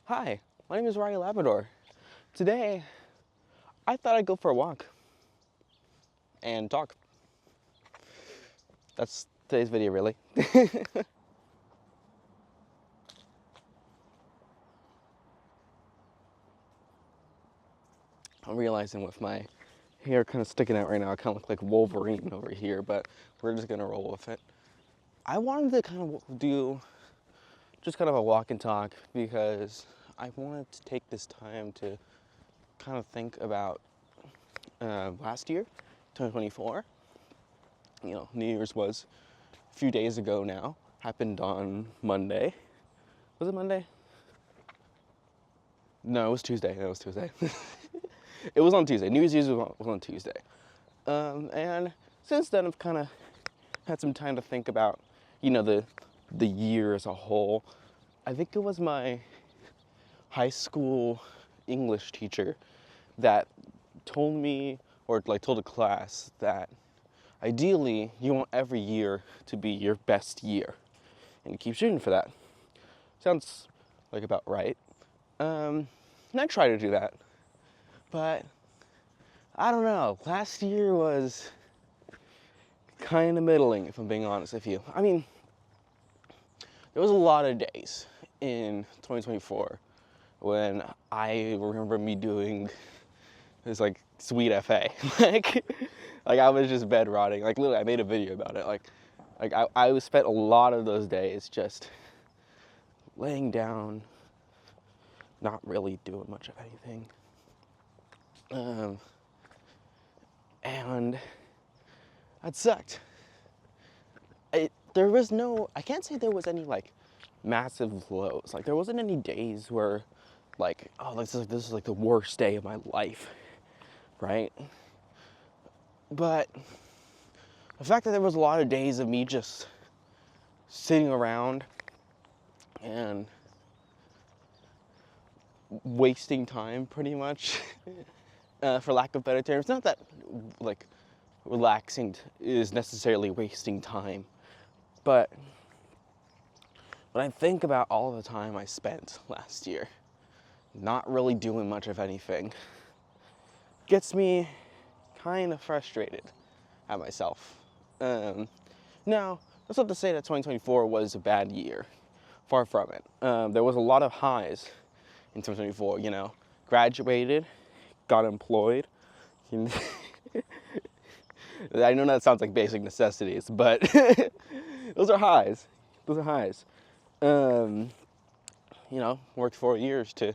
Hi, my name is Riley Labrador. Today, I thought I'd go for a walk and talk. That's today's video, really. I'm realizing with my hair kind of sticking out right now, I kind of look like Wolverine over here, but we're just gonna roll with it. I wanted to kind of do just kind of a walk and talk because I wanted to take this time to kind of think about last year, 2024. You know, New Year's was a few days ago now. Happened on Monday. Was it Monday? No, it was Tuesday. It was Tuesday. It was on Tuesday. New Year's Eve was on Tuesday. And since then, I've kind of had some time to think about, the year as a whole. I think it was my high school English teacher that told me, or like told a class, that ideally you want every year to be your best year, and you keep shooting for that. Sounds like about right. And I try to do that, but I don't know. Last year was kind of middling, if I'm being honest with you. I mean, there was a lot of days in 2024 when I remember me doing this like sweet FA. like I was just bed rotting. Like literally, I made a video about it. I spent a lot of those days just laying down, not really doing much of anything. And that sucked. I can't say there was any like massive lows. Like there wasn't any days where like, oh, this is like the worst day of my life, right? But the fact that there was a lot of days of me just sitting around and wasting time pretty much, for lack of better terms. Not that like relaxing is necessarily wasting time, but when I think about all the time I spent last year not really doing much of anything, gets me kind of frustrated at myself. Now, that's not to say that 2024 was a bad year. Far from it. There was a lot of highs in 2024, Graduated, got employed. I know that sounds like basic necessities, but those are highs. Those are highs. Worked 4 years to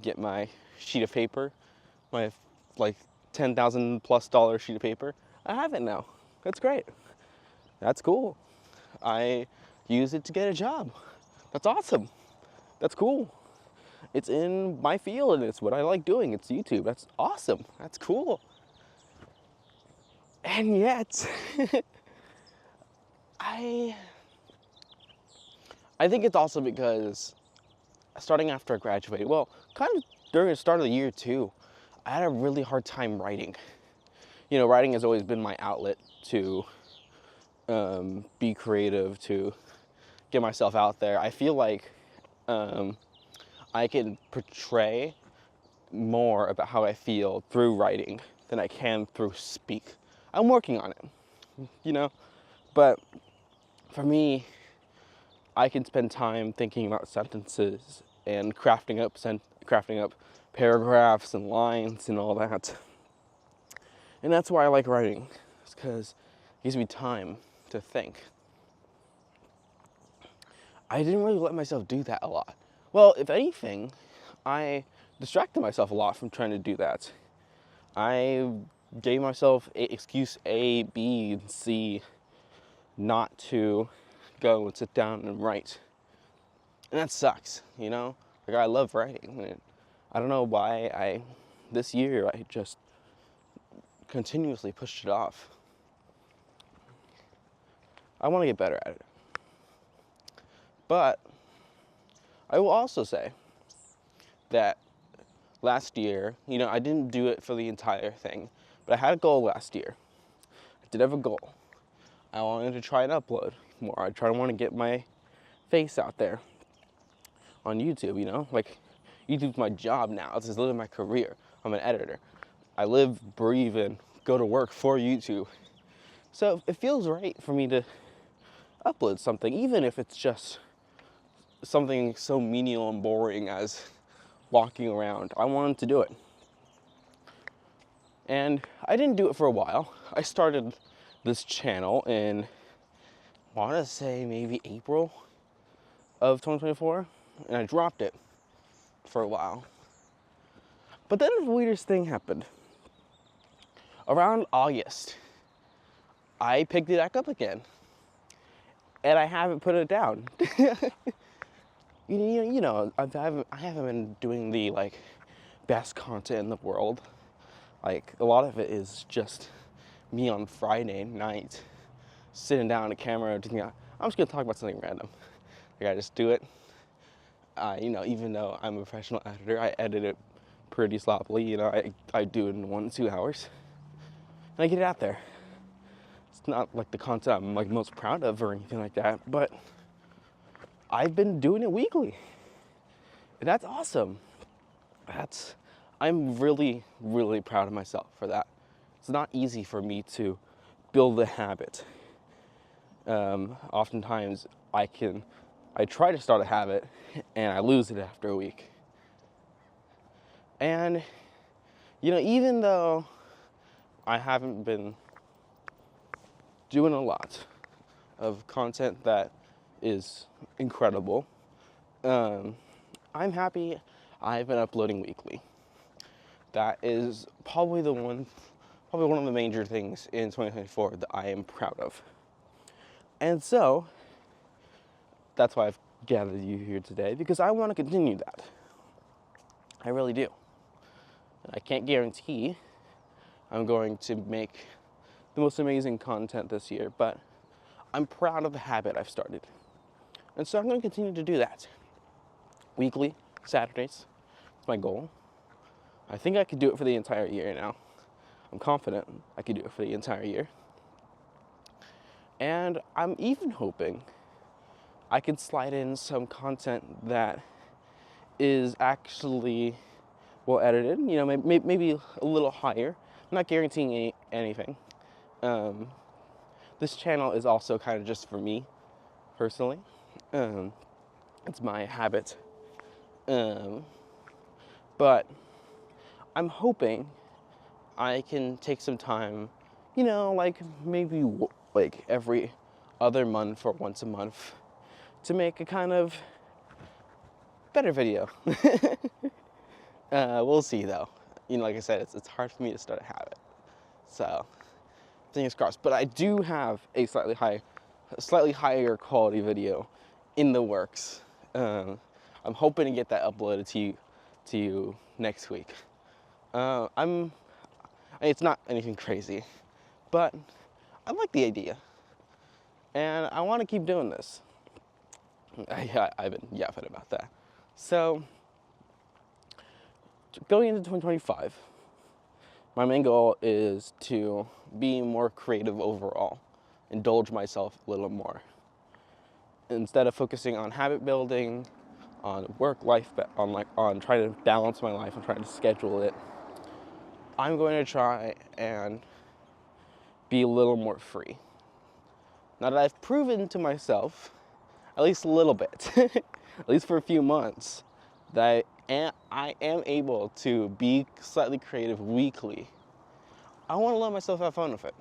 get my sheet of paper, my like $10,000+ sheet of paper. I have it now. That's great. That's cool. I use it to get a job. That's awesome. That's cool. It's in my field and it's what I like doing. It's YouTube. That's awesome. That's cool. And yet, I think it's also because starting after I graduated, well, kind of during the start of the year too, I had a really hard time writing. Writing has always been my outlet to be creative, to get myself out there. I feel like I can portray more about how I feel through writing than I can through speak. I'm working on it, but for me, I can spend time thinking about sentences and crafting up paragraphs and lines and all that. And that's why I like writing. It's because it gives me time to think. I didn't really let myself do that a lot. Well, if anything, I distracted myself a lot from trying to do that. I gave myself excuse A, B, and C not to go and sit down and write. And that sucks, Like I love writing. I don't know why this year I just continuously pushed it off. I want to get better at it. But I will also say that last year, I didn't do it for the entire thing, but I had a goal last year. I did have a goal. I wanted to try and upload more. I want to get my face out there on YouTube, like YouTube's my job now. It's just living my career. I'm an editor. I live, breathe, and go to work for YouTube. So it feels right for me to upload something, even if it's just something so menial and boring as walking around. I wanted to do it. And I didn't do it for a while. I started this channel in, I want to say maybe April of 2024, and I dropped it for a while. But then the weirdest thing happened. Around August, I picked it back up again, and I haven't put it down. you know, I haven't been doing the like best content in the world. Like, a lot of it is just me on Friday night, sitting down on a camera, I'm just gonna talk about something random. Like, I just do it. You know, even though I'm a professional editor, I edit it pretty sloppily. You know, I do it in 1 to 2 hours, and I get it out there. It's not like the content I'm like most proud of or anything like that, but I've been doing it weekly, and that's awesome. I'm really, really proud of myself for that. It's not easy for me to build a habit. Oftentimes I try to start a habit and I lose it after a week. And, you know, even though I haven't been doing a lot of content that is incredible, I'm happy I've been uploading weekly. That is probably one of the major things in 2024 that I am proud of. And so, that's why I've gathered you here today, because I want to continue that. I really do. I can't guarantee I'm going to make the most amazing content this year, but I'm proud of the habit I've started. And so I'm going to continue to do that. Weekly, Saturdays, it's my goal. I think I could do it for the entire year now. I'm confident I could do it for the entire year. And I'm even hoping I could slide in some content that is actually well edited, you know, maybe a little higher. I'm not guaranteeing anything. This channel is also kind of just for me, personally. It's my habit. But I'm hoping I can take some time, you know, like maybe like every other month or once a month to make a kind of better video. We'll see though. You know, like I said, it's hard for me to start a habit. So, fingers crossed. But I do have a slightly higher quality video in the works. I'm hoping to get that uploaded to you next week. It's not anything crazy, but I like the idea, and I want to keep doing this. I've been yapping about that. So, going into 2025, my main goal is to be more creative overall, indulge myself a little more. Instead of focusing on habit building, on work life, on trying to balance my life and trying to schedule it, I'm going to try and be a little more free. Now that I've proven to myself, at least a little bit, at least for a few months, that I am able to be slightly creative weekly, I want to let myself have fun with it.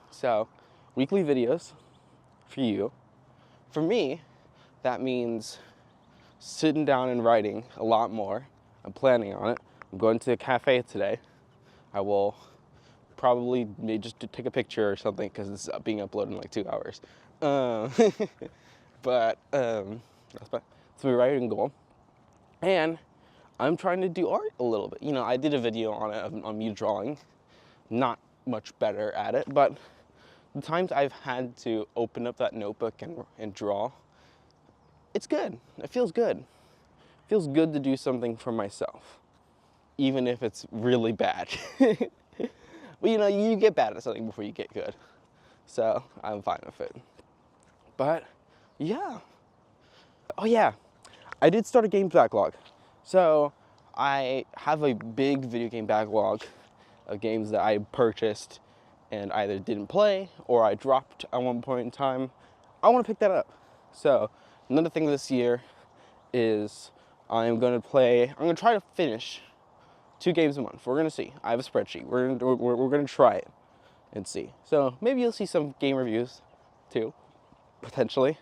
So, weekly videos for you. For me, that means sitting down and writing a lot more. I'm planning on it. I'm going to a cafe today. I will probably just take a picture or something because it's being uploaded in like 2 hours. But that's my writing goal. And I'm trying to do art a little bit. You know, I did a video on it, on me drawing. Not much better at it, but the times I've had to open up that notebook and draw, it's good. It feels good. It feels good to do something for myself, even if it's really bad. But you know, you get bad at something before you get good. So I'm fine with it. But yeah. Oh yeah, I did start a games backlog. So I have a big video game backlog of games that I purchased and either didn't play or I dropped at one point in time. I want to pick that up. So another thing this year is I'm going to try to finish 2 games a month. We're going to see. I have a spreadsheet. We're going to try it and see. So maybe you'll see some game reviews too, potentially.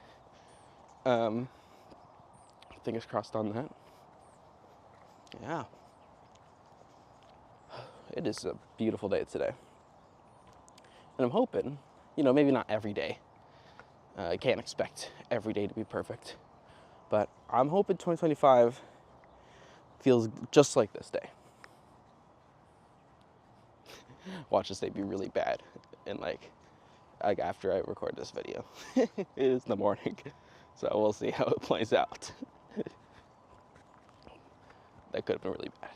Fingers crossed on that. Yeah. It is a beautiful day today. And I'm hoping, maybe not every day. I can't expect every day to be perfect. But I'm hoping 2025 feels just like this day. Watch this day be really bad. And like after I record this video. It is the morning. So we'll see how it plays out. That could have been really bad.